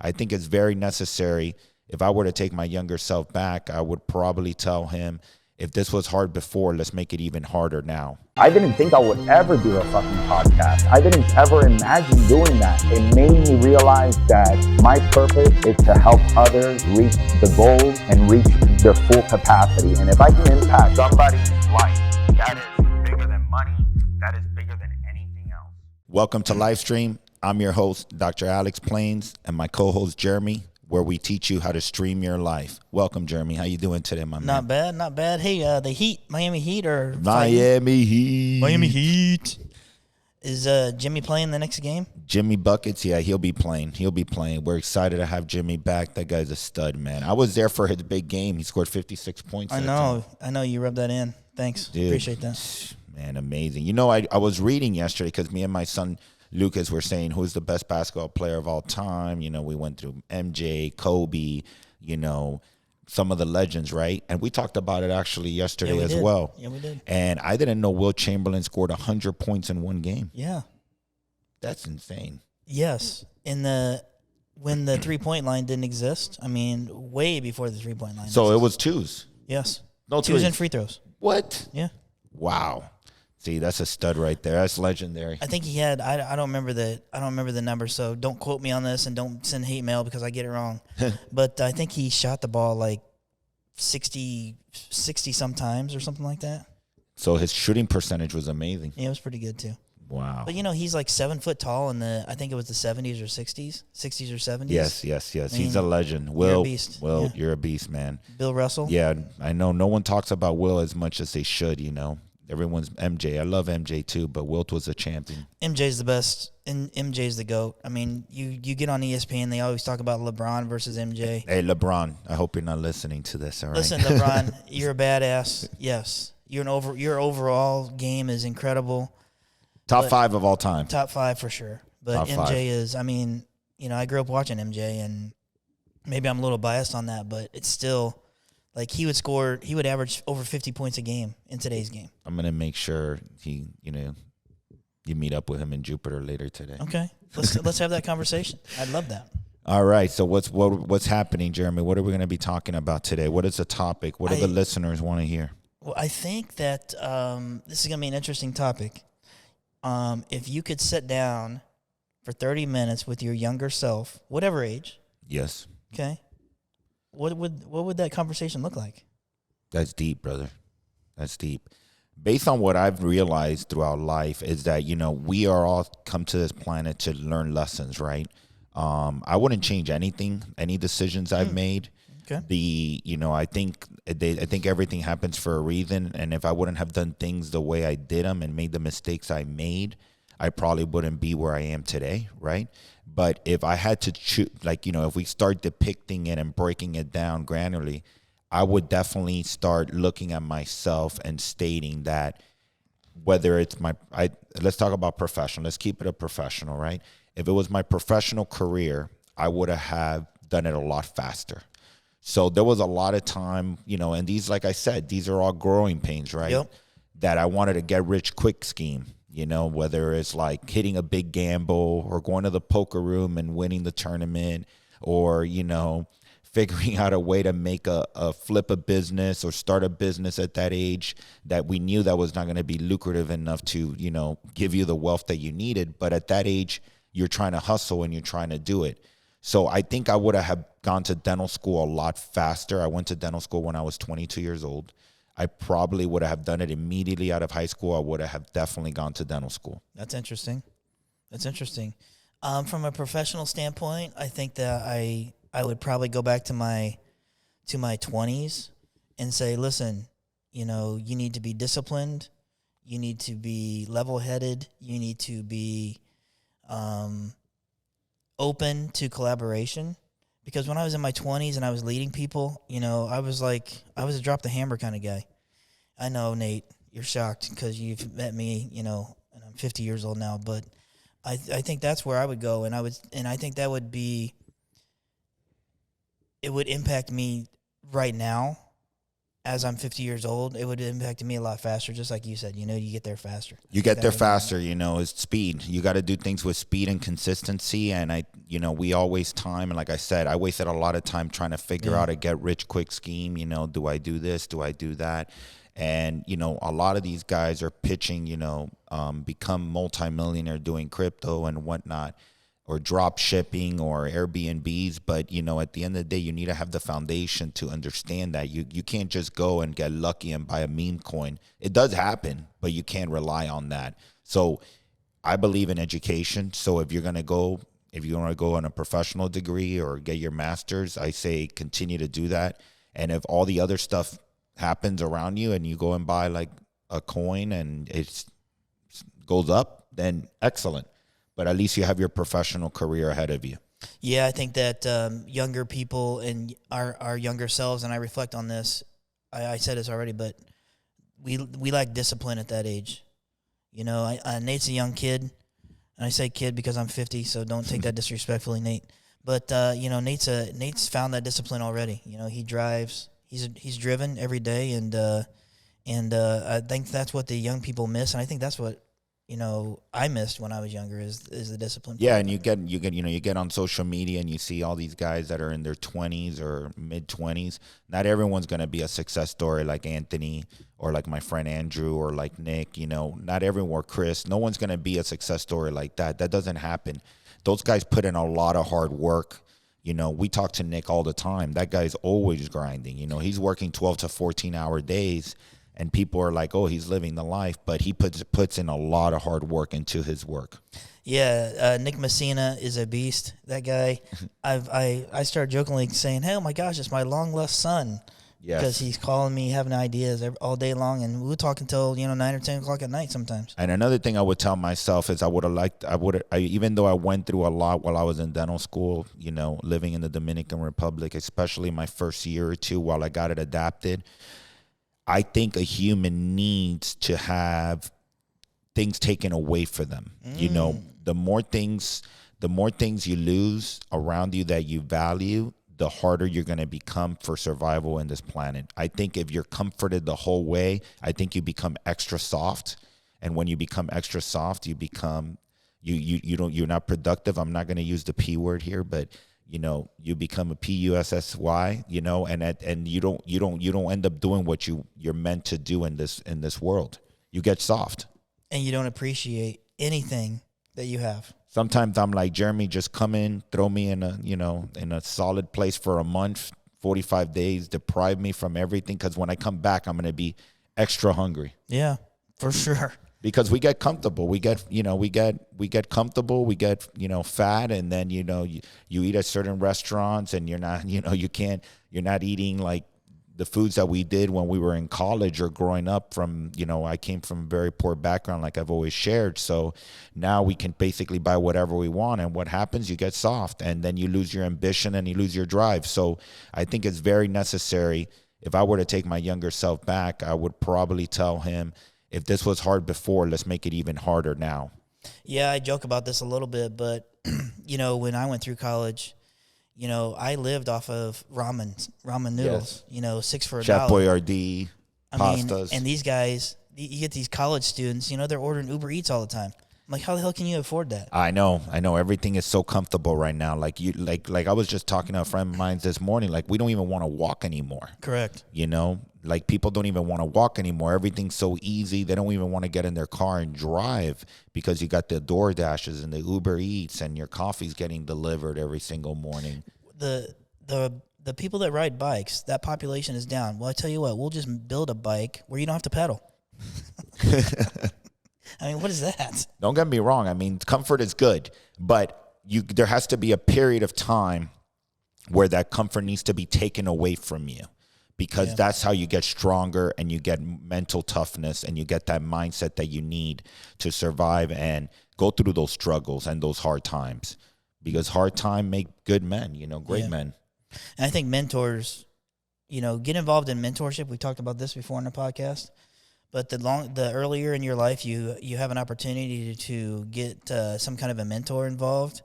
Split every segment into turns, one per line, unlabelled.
I think it's very necessary. If I were to take my younger self back, I would probably tell him, if this was hard before, let's make it even harder now.
I didn't think I would ever do a fucking podcast. I didn't ever imagine doing that. It made me realize that my purpose is to help others reach the goals and reach their full capacity. And if I can impact somebody's life, that is bigger than money. That is bigger than anything else.
Welcome to Livestream. I'm your host, Dr. Alex Plains, and my co-host, Jeremy, where we teach you how to stream your life. Welcome, Jeremy. How you doing today, my man?
Not bad, not bad. Hey, the Heat, Miami Heat are
Miami Heat.
Miami Heat. Is Jimmy playing the next game?
Jimmy Buckets, yeah, he'll be playing. We're excited to have Jimmy back. That guy's a stud, man. I was there for his big game. He scored 56 points.
I know you rubbed that in. Thanks.
Dude,
appreciate that.
Man, amazing. You know, I was reading yesterday because me and my son Lucas were saying who's the best basketball player of all time. You know, we went through MJ, Kobe, you know, some of the legends, right? And we talked about it actually yesterday as well.
Yeah, we did.
And I didn't know Will Chamberlain scored 100 points in one game.
Yeah.
That's insane.
Yes. When the 3-point line didn't exist, I mean, way before the 3-point line.
So it was twos.
Yes.
No
twos
threes.
And free throws.
What?
Yeah.
Wow. See, that's a stud right there. That's legendary.
I think he had. I don't remember the number, so don't quote me on this and don't send hate mail because I get it wrong. But I think he shot the ball like 60 sometimes or something like that.
So his shooting percentage was amazing.
Yeah, it was pretty good too.
Wow.
But you know, he's like 7 foot tall in I think it was the 70s or 60s or 70s.
Yes.
I mean,
He's a legend. Will,
you're a beast.
Will, you're a beast, man.
Bill Russell.
Yeah, I know no one talks about Will as much as they should, you know. Everyone's MJ. I love MJ too, but Wilt was a champion.
MJ's the best, and MJ's the GOAT. I mean, you get on ESPN, they always talk about LeBron versus MJ.
Hey, LeBron, I hope you're not listening to this, all right?
Listen, LeBron, you're a badass. Yes. Your overall game is incredible.
Top 5 of all time.
Top 5 for sure. But
Top
MJ
5.
is, I mean, you know, I grew up watching MJ, and maybe I'm a little biased on that, but it's still, like, he would average over 50 points a game in today's game.
I'm going to make sure you meet up with him in Jupiter later today.
Okay. Let's have that conversation. I'd love that.
All right. So what's happening, Jeremy? What are we going to be talking about today? What is the topic? What do the listeners want to hear?
Well, I think that this is going to be an interesting topic. If you could sit down for 30 minutes with your younger self, whatever age.
Yes.
Okay. What would that conversation look like?
That's deep, brother. That's deep. Based on what I've realized throughout life is that, you know, we are all come to this planet to learn lessons, right? I wouldn't change anything, any decisions I've made.
Okay.
I think everything happens for a reason. And if I wouldn't have done things the way I did them and made the mistakes I made, I probably wouldn't be where I am today, right? But if I had to choose, like, you know, if we start depicting it and breaking it down granularly, I would definitely start looking at myself and stating that whether it's let's talk about professional. Let's keep it a professional, right? If it was my professional career, I would have done it a lot faster. So there was a lot of time, you know, and these, like I said, these are all growing pains, right?
Yep.
That I wanted to get rich quick scheme. You know, whether it's like hitting a big gamble or going to the poker room and winning the tournament, or, you know, figuring out a way to make a flip a business or start a business at that age that we knew that was not going to be lucrative enough to, you know, give you the wealth that you needed. But at that age, you're trying to hustle and you're trying to do it. So I think I would have gone to dental school a lot faster. I went to dental school when I was 22 years old. I probably would have done it immediately out of high school. I would have definitely gone to dental school.
That's interesting. From a professional standpoint, I think that I would probably go back to my 20s and say, listen, you know, you need to be disciplined. You need to be level-headed. You need to be open to collaboration. Because when I was in my 20s and I was leading people, you know, I was a drop the hammer kind of guy. I know, Nate, you're shocked because you've met me, you know, and I'm 50 years old now, but I think that's where I would go, and I think that would be, it would impact me right now as I'm 50 years old, it would have impacted me a lot faster. Just like you said, you get there faster.
You get there faster, it's speed. You got to do things with speed and consistency. And we all waste time. And like I said, I wasted a lot of time trying to figure out a get rich quick scheme. Do I do this? Do I do that? And, a lot of these guys are pitching, become multimillionaire doing crypto and whatnot, or drop shipping or Airbnbs. But, at the end of the day, you need to have the foundation to understand that you can't just go and get lucky and buy a meme coin. It does happen, but you can't rely on that. So I believe in education. So if you want to go on a professional degree or get your master's, I say continue to do that. And if all the other stuff happens around you and you go and buy like a coin and it goes up, then excellent. But at least you have your professional career ahead of you.
Yeah, I think that younger people and our younger selves, and I reflect on this, I said this already, but we lack discipline at that age. Nate's a young kid, and I say kid because I'm 50, so don't take that disrespectfully, Nate. But Nate's found that discipline already. He drives. He's driven every day, and I think that's what the young people miss, and I think that's what I missed when I was younger is the discipline.
Yeah, and you get on social media and you see all these guys that are in their 20s or mid 20s. Not everyone's gonna be a success story like Anthony or like my friend Andrew or like Nick. Not everyone, or Chris. No one's gonna be a success story like that. That doesn't happen. Those guys put in a lot of hard work. We talk to Nick all the time. That guy's always grinding. He's working 12 to 14-hour days, and people are like, oh, he's living the life. But he puts in a lot of hard work into his work.
Yeah, Nick Messina is a beast. That guy, I started jokingly saying, hey, oh my gosh, it's my long-lost son. Yes. Because he's calling me, having ideas all day long, and we'll talk until 9 or 10 o'clock at night sometimes.
And another thing I would tell myself is even though I went through a lot while I was in dental school, living in the Dominican Republic, especially my first year or two while I got it adapted, I think a human needs to have things taken away from them. The more things you lose around you that you value, the harder you're going to become for survival in this planet. I think if you're comforted the whole way, I think you become extra soft. And when you become extra soft, you become you're not productive. I'm not going to use the P word here, but you become a PUSSY, and you don't end up doing what you're meant to do in this world. You get soft.
And you don't appreciate anything that you have.
Sometimes I'm like, Jeremy, just come in, throw me in a solid place for a month, 45 days, deprive me from everything. Because when I come back, I'm going to be extra hungry.
Yeah, for sure.
Because we get comfortable. We get comfortable. We get, fat. And then, you eat at certain restaurants and you're not, you're not eating like the foods that we did when we were in college or growing up from, I came from a very poor background, like I've always shared. So now we can basically buy whatever we want. And what happens? You get soft and then you lose your ambition and you lose your drive. So I think it's very necessary. If I were to take my younger self back, I would probably tell him, if this was hard before, let's make it even harder now.
Yeah, I joke about this a little bit, but, when I went through college, I lived off of ramen noodles, yes. 6 for $1.
Chef Boyardee, pastas.
And these guys, you get these college students, they're ordering Uber Eats all the time. I'm like, how the hell can you afford that?
I know. Everything is so comfortable right now. Like I was just talking to a friend of mine this morning. Like, we don't even want to walk anymore.
Correct.
Like, people don't even want to walk anymore. Everything's so easy. They don't even want to get in their car and drive because you got the DoorDashes and the Uber Eats and your coffee's getting delivered every single morning.
The people that ride bikes, that population is down. Well, I tell you what, we'll just build a bike where you don't have to pedal. I mean, what is that? Don't
get me wrong. Comfort is good, but there has to be a period of time where that comfort needs to be taken away from you, because that's how you get stronger and you get mental toughness and you get that mindset that you need to survive and go through those struggles and those hard times, because hard time make good men, great men.
And I think mentors, get involved in mentorship. We talked about this before in the podcast. But the earlier in your life you have an opportunity to get some kind of a mentor involved,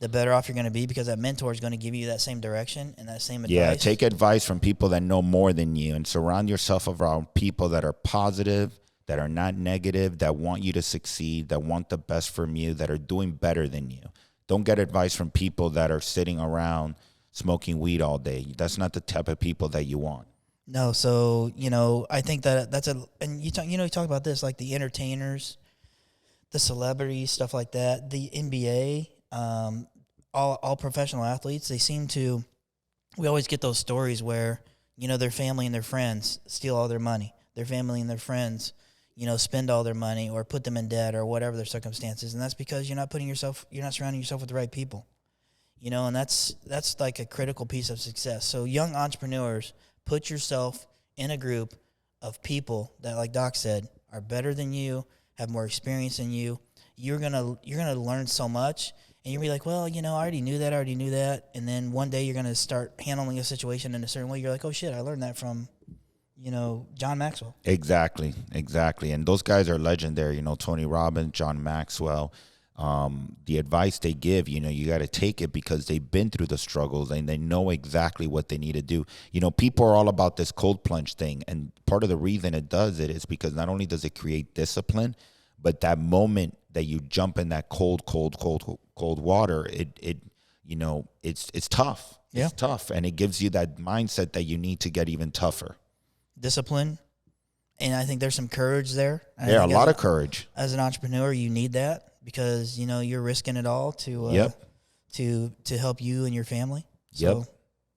the better off you're going to be, because that mentor is going to give you that same direction and that same advice.
Yeah, take advice from people that know more than you, and surround yourself around people that are positive, that are not negative, that want you to succeed, that want the best from you, that are doing better than you. Don't get advice from people that are sitting around smoking weed all day. That's not the type of people that you want.
No, so, I think that's and you talk about this, like the entertainers, the celebrities, stuff like that, the NBA, all professional athletes, they seem to, we always get those stories where, their family and their friends steal all their money. Their family and their friends, spend all their money or put them in debt or whatever their circumstances. And that's because you're not surrounding yourself with the right people. And that's like a critical piece of success. So young entrepreneurs, put yourself in a group of people that, like Doc said, are better than you, have more experience than you. You're gonna learn so much, and you'll be like, well, I already knew that. And then one day you're gonna start handling a situation in a certain way. You're like, oh shit, I learned that from, John Maxwell.
Exactly. And those guys are legendary. Tony Robbins, John Maxwell. The advice they give, you got to take it because they've been through the struggles and they know exactly what they need to do. People are all about this cold plunge thing. And part of the reason it does it is because not only does it create discipline, but that moment that you jump in that cold water, it's tough.
Yeah.
It's tough. And it gives you that mindset that you need to get even tougher.
Discipline. And I think there's some courage there.
Yeah, a lot of courage.
As an entrepreneur, you need that. Because you're risking it all to help you and your family. So.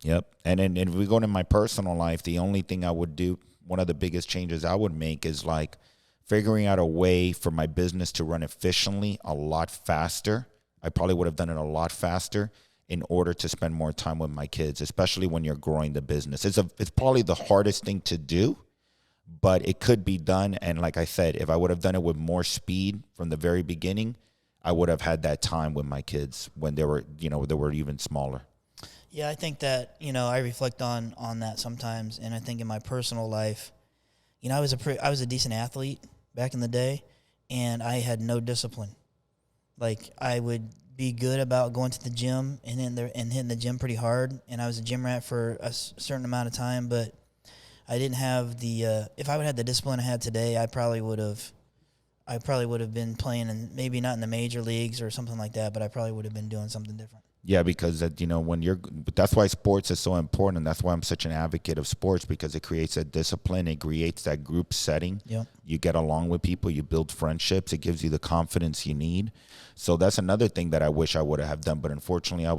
Yep. And then if we go into my personal life, the only thing I would do, one of the biggest changes I would make is like figuring out a way for my business to run efficiently a lot faster. I probably would have done it a lot faster in order to spend more time with my kids, especially when you're growing the business. It's probably the hardest thing to do, but it could be done. And like I said, if I would have done it with more speed from the very beginning, I would have had that time with my kids when they were even smaller.
Yeah, I think that, I reflect on that sometimes. And I think in my personal life, I was a decent athlete back in the day, and I had no discipline. Like, I would be good about going to the gym and hitting the gym pretty hard. And I was a gym rat for a certain amount of time, but I didn't have the if I would have had the discipline I had today, I probably would have been playing, and maybe not in the major leagues or something like that, but I probably would have been doing something different.
Yeah, because that's why sports is so important, and that's why I'm such an advocate of sports, because it creates that discipline, it creates that group setting.
Yep.
You get along with people, you build friendships, it gives you the confidence you need. So that's another thing that I wish I would have done, but unfortunately I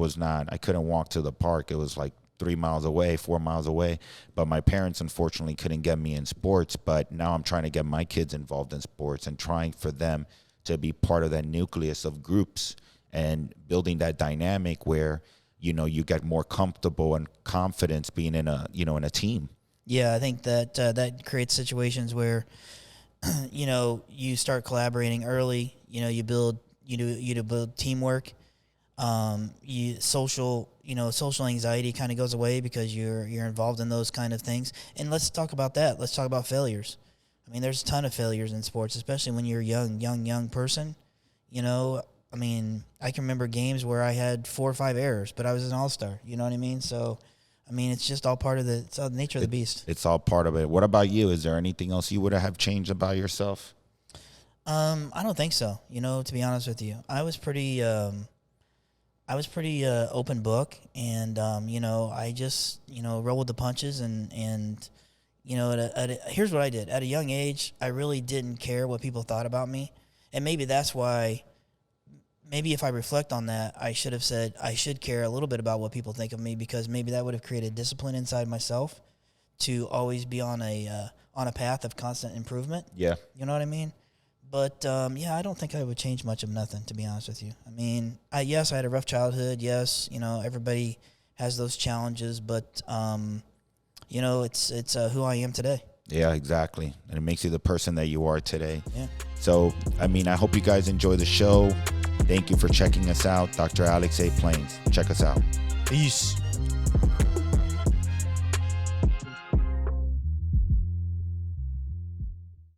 couldn't walk to the park. It was like 4 miles away, but my parents unfortunately couldn't get me in sports. But now I'm trying to get my kids involved in sports and trying for them to be part of that nucleus of groups and building that dynamic where you get more comfortable and confidence being in a team.
Yeah, I think that that creates situations where you start collaborating early. You build teamwork. Social anxiety kind of goes away because you're involved in those kind of things. And let's talk about that. Let's talk about failures. I mean, there's a ton of failures in sports, especially when you're a young person. I can remember games where I had 4 or 5 errors, but I was an all-star. You know what I mean? So, it's just all part of the nature of the beast.
It's all part of it. What about you? Is there anything else you would have changed about yourself?
I don't think so. To be honest with you, I was pretty open book, and I just roll with the punches, and here's what I did at a young age. I really didn't care what people thought about me, and maybe that's why. Maybe if I reflect on that, I should have said I should care a little bit about what people think of me, because maybe that would have created discipline inside myself to always be on a path of constant improvement.
Yeah,
you know what I mean. But, I don't think I would change much of nothing, to be honest with you. Yes, I had a rough childhood. Yes, everybody has those challenges. But, it's who I am today.
Yeah, exactly. And it makes you the person that you are today.
Yeah.
So, I hope you guys enjoy the show. Thank you for checking us out. Dr. Alex A. Plains. Check us out.
Peace.